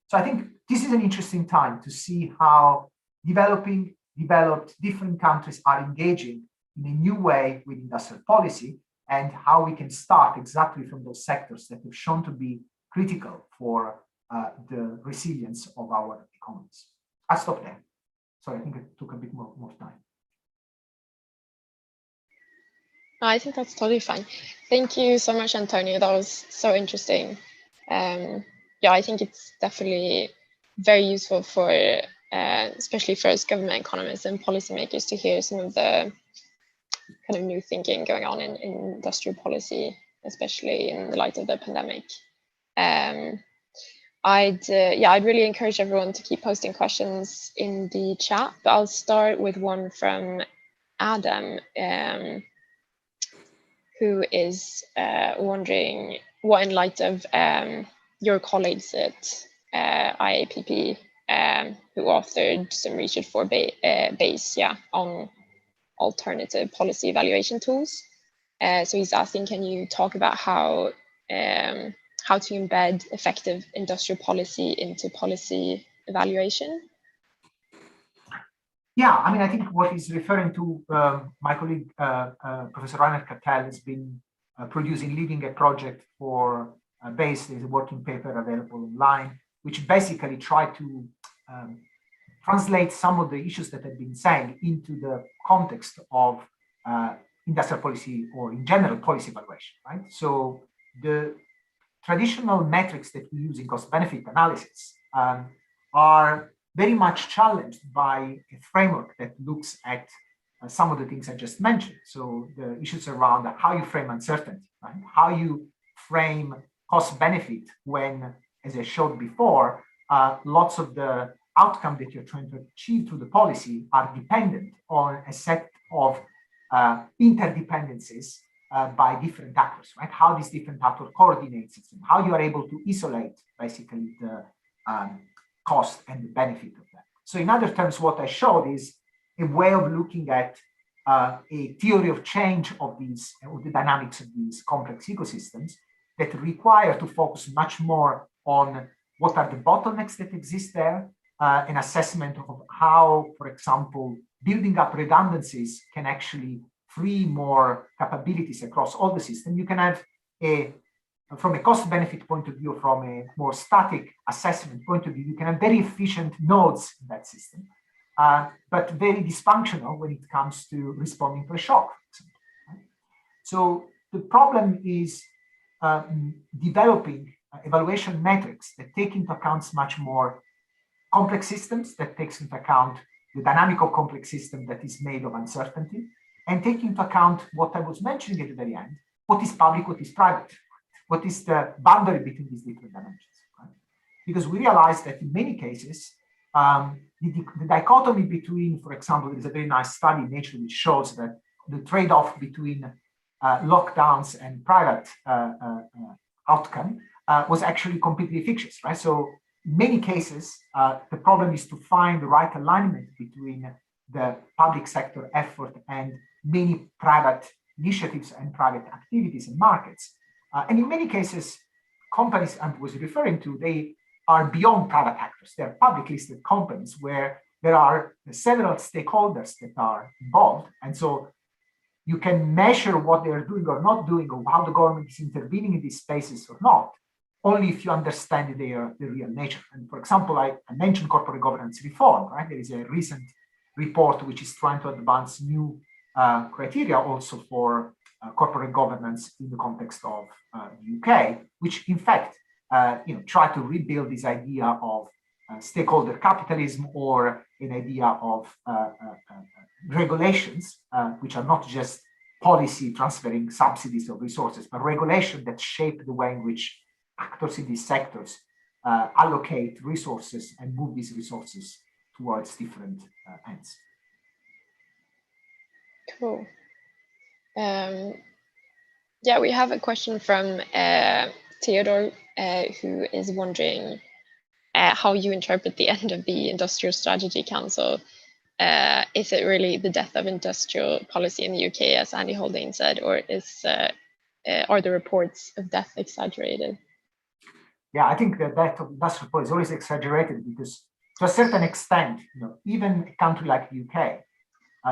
So I think this is an interesting time to see how developed different countries are engaging in a new way with industrial policy, and how we can start exactly from those sectors that have shown to be critical for the resilience of our economies. I'll stop there. Sorry, I think it took a bit more time. I think that's totally fine. Thank you so much, Antonio. That was so interesting. Yeah, I think it's definitely very useful for, especially for us government economists and policymakers, to hear some of the kind of new thinking going on in industrial policy, especially in the light of the pandemic. I'd really encourage everyone to keep posting questions in the chat, but I'll start with one from Adam, who is wondering what, in light of your colleagues at IAPP, who authored some research for BASE on alternative policy evaluation tools. So he's asking, can you talk about how to embed effective industrial policy into policy evaluation? Yeah, I mean, I think what he's referring to, my colleague, Professor Rainer Cattell, has been leading a project for BASE. There's a working paper available online, which basically tried to translate some of the issues that have been saying into the context of industrial policy, or in general policy evaluation, right? So the traditional metrics that we use in cost-benefit analysis are very much challenged by a framework that looks at some of the things I just mentioned. So the issues around how you frame uncertainty, right? How you frame cost-benefit when, as I showed before, lots of the outcome that you're trying to achieve through the policy are dependent on a set of interdependencies by different actors, right? How these different actors coordinate system, how you are able to isolate basically the cost and the benefit of that. So in other terms, what I showed is a way of looking at a theory of change of these, of the dynamics of these complex ecosystems that require to focus much more on what are the bottlenecks that exist there, an assessment of how, for example, building up redundancies can actually free more capabilities across all the system. You can have from a cost benefit point of view, from a more static assessment point of view, you can have very efficient nodes in that system, but very dysfunctional when it comes to responding to a shock, for example. Right? So the problem is developing evaluation metrics that take into account much more complex systems, that takes into account the dynamical complex system that is made of uncertainty, and take into account what I was mentioning at the very end, what is public, what is private, what is the boundary between these different dimensions. Right? Because we realize that in many cases, the dichotomy between, for example, there's a very nice study in Nature which shows that the trade-off between lockdowns and private outcome was actually completely fictitious, right? So in many cases, the problem is to find the right alignment between the public sector effort and many private initiatives and private activities and markets. And in many cases, companies I was referring to, they are beyond private actors. They're public listed companies where there are several stakeholders that are involved. And so you can measure what they're doing or not doing, or how the government is intervening in these spaces or not, only if you understand the real nature. And for example, I mentioned corporate governance reform, right? There is a recent report which is trying to advance new criteria also for corporate governance in the context of the UK, which in fact, try to rebuild this idea of stakeholder capitalism, or an idea of regulations, which are not just policy transferring subsidies of resources, but regulation that shape the way in which actors in these sectors allocate resources and move these resources towards different ends. Cool. Yeah, we have a question from Theodore, who is wondering how you interpret the end of the Industrial Strategy Council. Is it really the death of industrial policy in the UK, as Andy Haldane said, or are the reports of death exaggerated? Yeah, I think the death of industrial policy is always exaggerated, because to a certain extent, even a country like the UK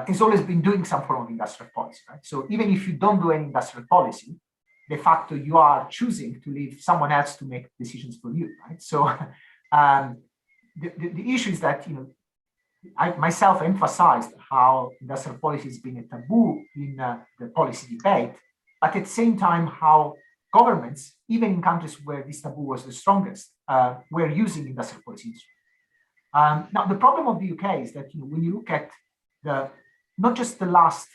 has always been doing some form of industrial policy, right? So even if you don't do any industrial policy, de facto you are choosing to leave someone else to make decisions for you, right? So the issue is that, I myself emphasized how industrial policy has been a taboo in the policy debate, but at the same time, how governments, even in countries where this taboo was the strongest, were using industrial policy instruments. Now, the problem of the UK is that, when you look at not just the last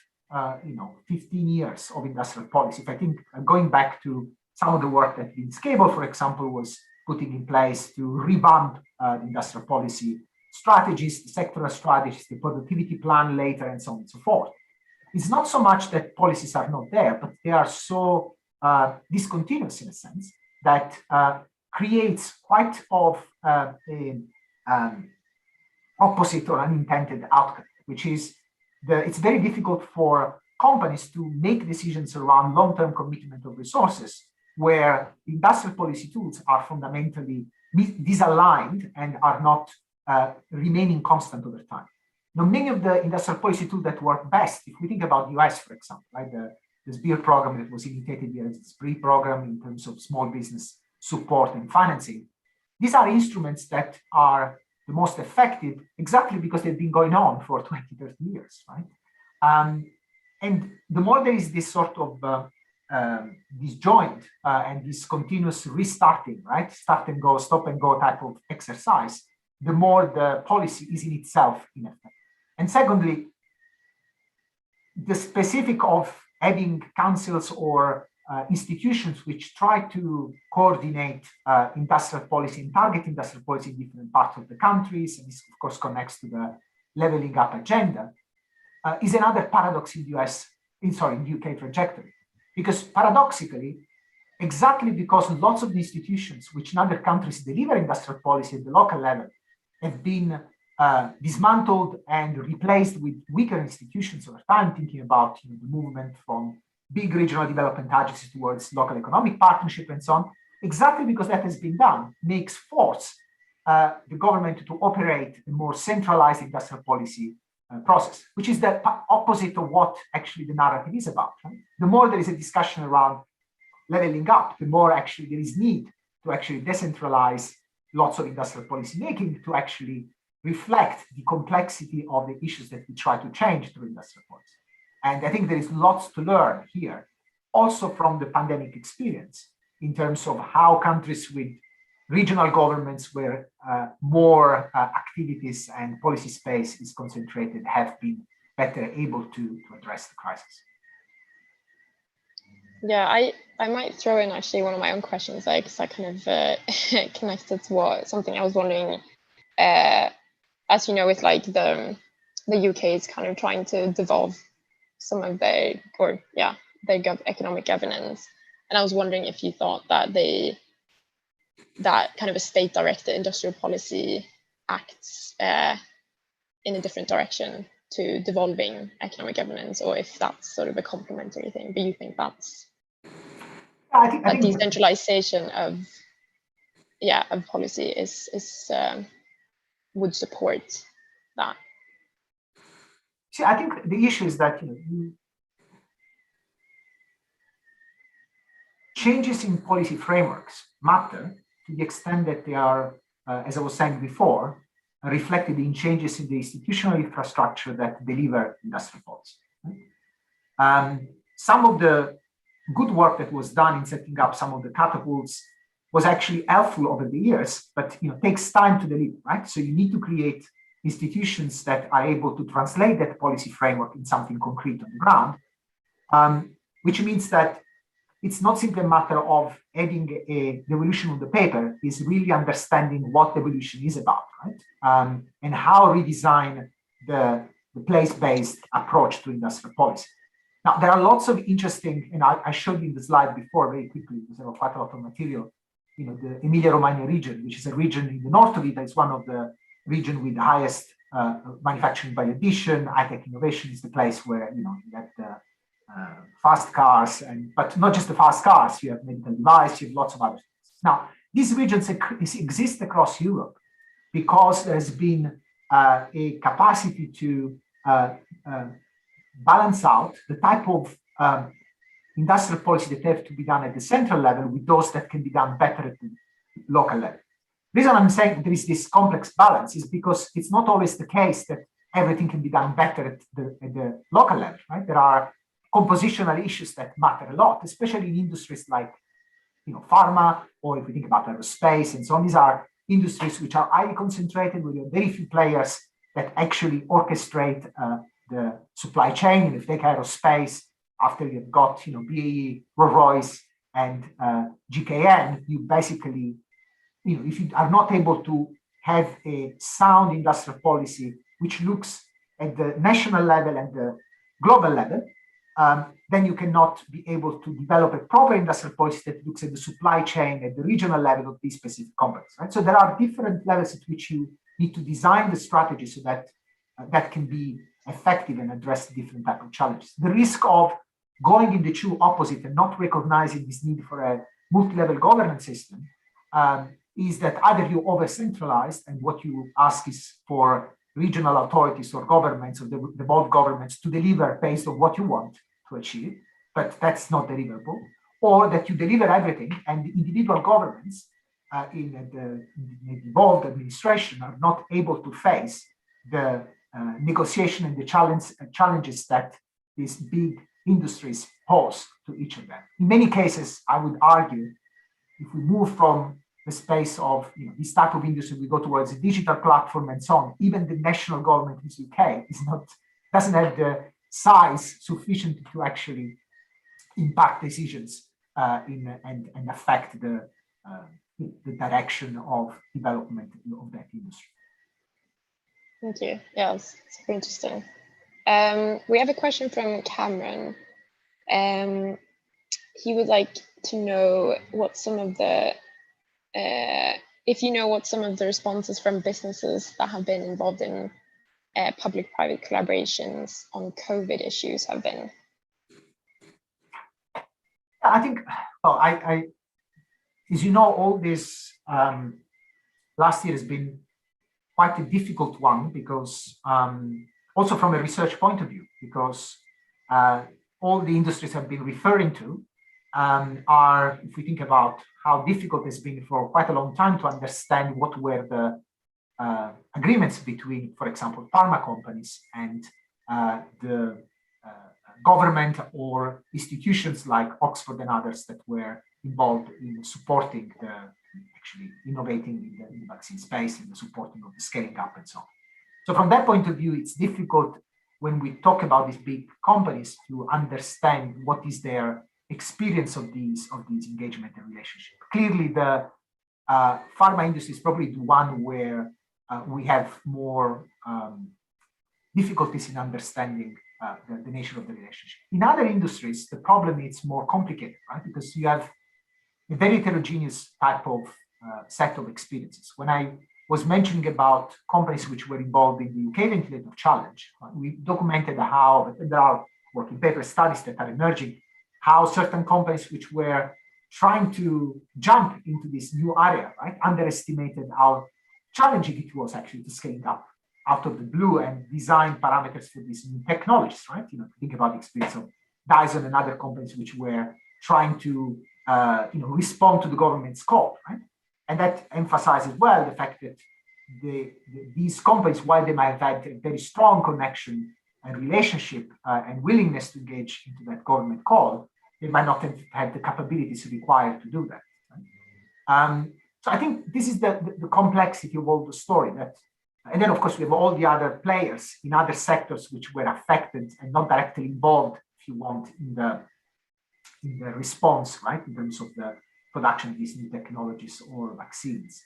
15 years of industrial policy, if I think going back to some of the work that Vince Cable, for example, was putting in place to revamp the industrial policy strategies, the sectoral strategies, the productivity plan later, and so on and so forth. It's not so much that policies are not there, but they are so discontinuous in a sense that creates quite of an opposite or unintended outcome, which is it's very difficult for companies to make decisions around long-term commitment of resources where industrial policy tools are fundamentally disaligned and are not remaining constant over time. Now, many of the industrial policy tools that work best, if we think about the US, for example, right, the SBIR program that was imitated here, the SBRI program in terms of small business support and financing, these are instruments that are the most effective exactly because they've been going on for 20, 30 years, right? And the more there is this sort of disjoint and this continuous restarting, right? Start and go, stop and go type of exercise, the more the policy is in itself ineffective. And secondly, the specific of having councils or institutions which try to coordinate industrial policy and target industrial policy in different parts of the countries, and this of course connects to the leveling up agenda, is another paradox in the US in UK trajectory. Because paradoxically, exactly because lots of the institutions which in other countries deliver industrial policy at the local level have been dismantled and replaced with weaker institutions over time, thinking about the movement from big regional development agencies towards local economic partnership and so on, exactly because that has been done, makes force the government to operate a more centralized industrial policy process, which is the opposite of what actually the narrative is about. Right? The more there is a discussion around leveling up, the more actually there is need to actually decentralize lots of industrial policy making to actually reflect the complexity of the issues that we try to change through industrial policy. And I think there is lots to learn here, also from the pandemic experience, in terms of how countries with regional governments where more activities and policy space is concentrated have been better able to address the crisis. Yeah, I might throw in actually one of my own questions, because I kind of connected to something I was wondering. As you know, with like the UK is kind of trying to devolve some of their economic governance, and I was wondering if you thought that that kind of a state-directed industrial policy acts in a different direction to devolving economic governance, or if that's sort of a complementary thing. But you think that's I think decentralization of policy would support that. See, I think the issue is that changes in policy frameworks matter to the extent that they are, as I was saying before, reflected in changes in the institutional infrastructure that deliver industrial policy. Some of the good work that was done in setting up some of the catapults was actually helpful over the years, but takes time to deliver, right? So you need to create institutions that are able to translate that policy framework in something concrete on the ground, which means that it's not simply a matter of adding a devolution on the paper, it's really understanding what devolution is about, right? And how redesign the place-based approach to industrial policy. Now, there are lots of interesting, and I showed you in the slide before very quickly, because there was quite a lot of material. The Emilia-Romagna region, which is a region in the north of Italy, is one of the regions with the highest manufacturing by addition. High-tech innovation is the place where you have the fast cars, but not just the fast cars. You have medical devices, you have lots of other things. Now, these regions exist across Europe because there's been a capacity to balance out the type of industrial policy that have to be done at the central level with those that can be done better at the local level. The reason I'm saying there is this complex balance is because it's not always the case that everything can be done better at the local level, right? There are compositional issues that matter a lot, especially in industries like pharma, or if we think about aerospace and so on. These are industries which are highly concentrated, with very few players that actually orchestrate the supply chain. And if they take aerospace, after you've got BAE, Rolls-Royce, and GKN, you basically, if you are not able to have a sound industrial policy which looks at the national level and the global level, then you cannot be able to develop a proper industrial policy that looks at the supply chain at the regional level of these specific companies. Right? So there are different levels at which you need to design the strategy so that that can be effective and address different type of challenges. The risk of going in the two opposite and not recognizing this need for a multi-level governance system is that either you over-centralize, and what you ask is for regional authorities or governments or the both governments to deliver based on what you want to achieve, but that's not deliverable, or that you deliver everything and the individual governments in the involved administration are not able to face the negotiation and the challenges that these big industries pose to each of them. In many cases, I would argue, if we move from the space of this type of industry, we go towards a digital platform and so on, even the national government in the UK doesn't have the size sufficient to actually impact decisions and affect the direction of development of that industry. Thank you. Yeah, it's super interesting. We have a question from Cameron. He would like to know what some of the if you know what some of the responses from businesses that have been involved in public-private collaborations on COVID issues have been. I think, well, I as you know, all this last year has been quite a difficult one because also from a research point of view, because all the industries have been referring to are, if we think about how difficult it's been for quite a long time to understand what were the agreements between, for example, pharma companies and the government or institutions like Oxford and others that were involved in supporting the actually innovating in the vaccine space and the supporting of the scaling up and so on. So from that point of view, it's difficult when we talk about these big companies to understand what is their experience of these engagement and relationship. Clearly, the pharma industry is probably the one where we have more difficulties in understanding the nature of the relationship. In other industries, the problem is more complicated, right? Because you have a very heterogeneous type of set of experiences. When I was mentioning about companies which were involved in the UK ventilator challenge, we documented how there are working paper studies that are emerging, how certain companies which were trying to jump into this new area, right, underestimated how challenging it was actually to scale up out of the blue and design parameters for these new technologies, right? You know, think about the experience of Dyson and other companies which were trying to respond to the government's call, right? And that emphasizes well the fact that these companies, while they might have had a very strong connection and relationship and willingness to engage into that government call, they might not have had the capabilities required to do that. Right? So I think this is the complexity of all the story. And then, of course, we have all the other players in other sectors which were affected and not directly involved, if you want, in the response, right, in terms of the production of these new technologies or vaccines.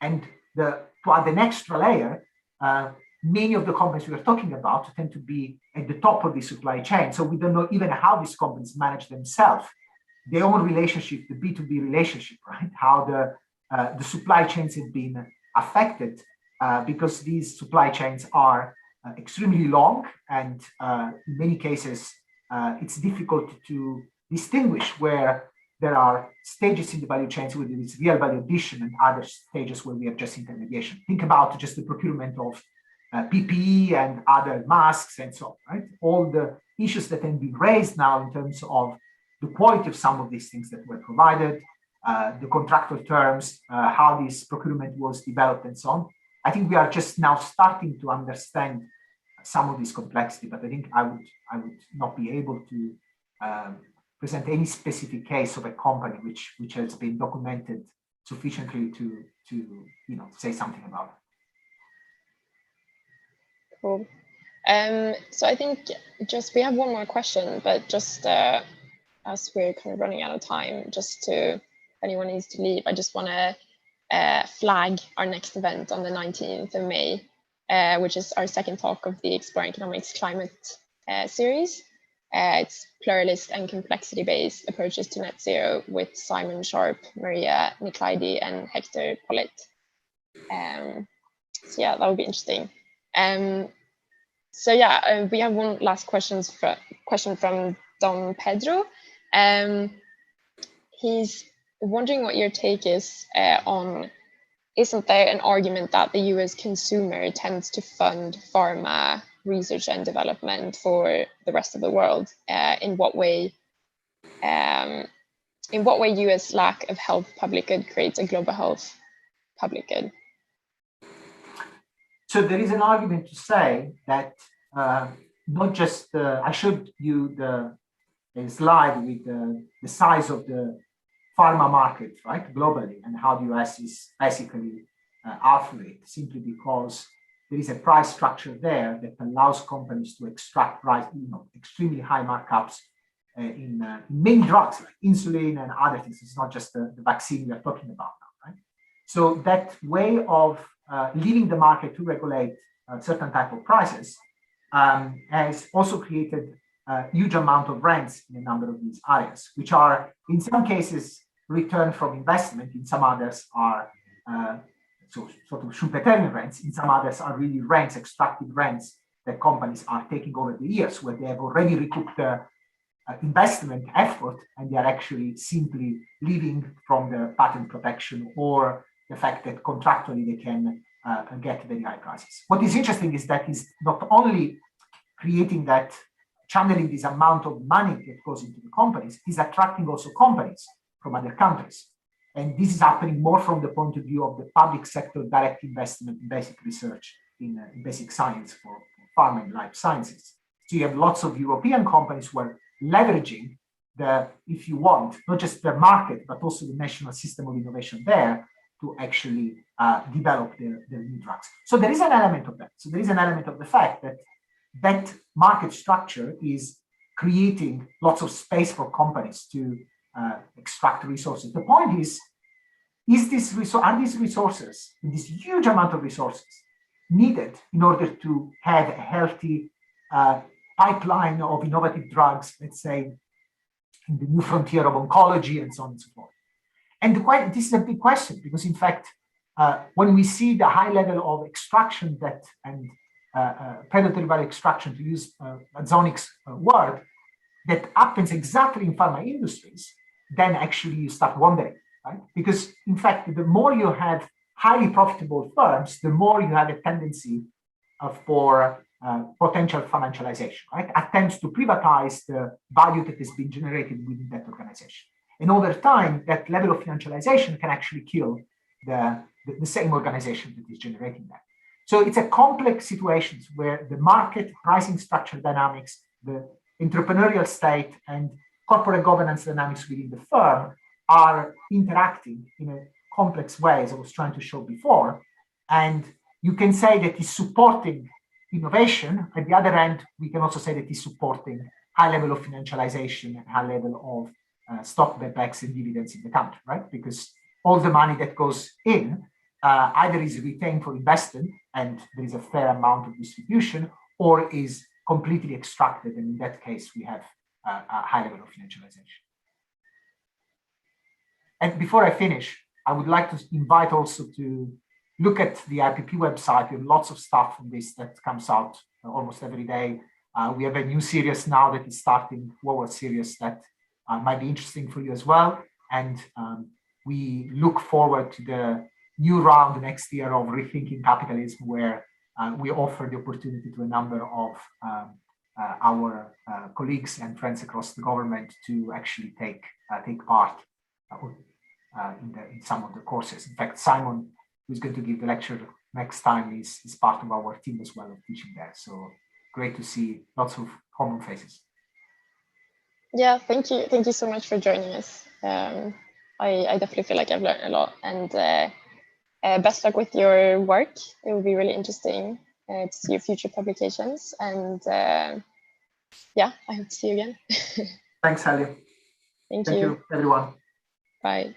And to add an extra layer, many of the companies we are talking about tend to be at the top of the supply chain. So we don't know even how these companies manage themselves, their own relationship, the B2B relationship, right? How the supply chains have been affected because these supply chains are extremely long, and in many cases, it's difficult to distinguish where there are stages in the value chains where there is real value addition and other stages where we have just intermediation. Think about just the procurement of PPE and other masks and so on, right? All the issues that have been raised now in terms of the quality of some of these things that were provided, the contractual terms, how this procurement was developed and so on. I think we are just now starting to understand some of this complexity, but I think I would not be able to present any specific case of a company which has been documented sufficiently to say something about it. Cool. So I think we have one more question, but just as we're kind of running out of time, if anyone needs to leave, I just want to flag our next event on the 19th of May, which is our second talk of the Exploring Economics Climate series. It's pluralist and complexity-based approaches to net zero with Simon Sharp, Maria Niklaidi, and Hector Pollitt. So yeah, that would be interesting. So yeah, we have one last question from Don Pedro. He's wondering what your take is on, isn't there an argument that the US consumer tends to fund pharma research and development for the rest of the world? In what way US lack of health public good creates a global health public good? So there is an argument to say that not just I showed you the slide with the size of the pharma market, right, globally, and how the US is basically after it, simply because there is a price structure there that allows companies to extract extremely high markups in many drugs like insulin and other things. It's not just the vaccine we are talking about now, right? So that way of leaving the market to regulate certain type of prices has also created huge amount of rents in a number of these areas, which are in some cases return from investment, in some others are sort of Schumpeterian rents, in some others are really rents, extracted rents that companies are taking over the years, where they have already recouped the investment effort and they are actually simply living from the patent protection or the fact that contractually they can get very high prices. What is interesting is that is not only creating that, channeling this amount of money that goes into the companies, is attracting also companies from other countries. And this is happening more from the point of view of the public sector direct investment in basic research, in basic science for pharma and life sciences. So you have lots of European companies who are leveraging the, if you want, not just the market, but also the national system of innovation there to actually develop their new drugs. So there is an element of that. So there is an element of the fact that that market structure is creating lots of space for companies to extract resources. The point is are these resources, this huge amount of resources, needed in order to have a healthy pipeline of innovative drugs, let's say, in the new frontier of oncology and so on and so forth? And this is a big question, because in fact, when we see the high level of extraction that and predatory value extraction, to use Zonic's word, that happens exactly in pharma industries, then actually you start wondering, right? Because in fact, the more you have highly profitable firms, the more you have a tendency for potential financialization, right? Attempts to privatize the value that has been generated within that organization. And over time, that level of financialization can actually kill the same organization that is generating that. So it's a complex situation where the market, pricing structure dynamics, the entrepreneurial state, and corporate governance dynamics within the firm are interacting in a complex way, as I was trying to show before. And you can say that it's supporting innovation. At the other end, we can also say that it's supporting high level of financialization and high level of stock buybacks and dividends in the country, right? Because all the money that goes in either is retained for investment and there is a fair amount of distribution, or is completely extracted. And in that case, we have a high level of financialization. And before I finish, I would like to invite also to look at the IPP website. We have lots of stuff on this that comes out almost every day. We have a new series now that is starting, Forward series, that might be interesting for you as well. And we look forward to the new round next year of Rethinking Capitalism, where we offer the opportunity to a number of our colleagues and friends across the government to actually take part in some of the courses. In fact, Simon, who's going to give the lecture next time, is part of our team as well of teaching there. So great to see lots of common faces. Yeah, thank you. Thank you so much for joining us. I definitely feel like I've learned a lot, and best luck with your work. It will be really interesting to see your future publications. And yeah, I hope to see you again. Thanks, Halle. Thank you, everyone. Bye.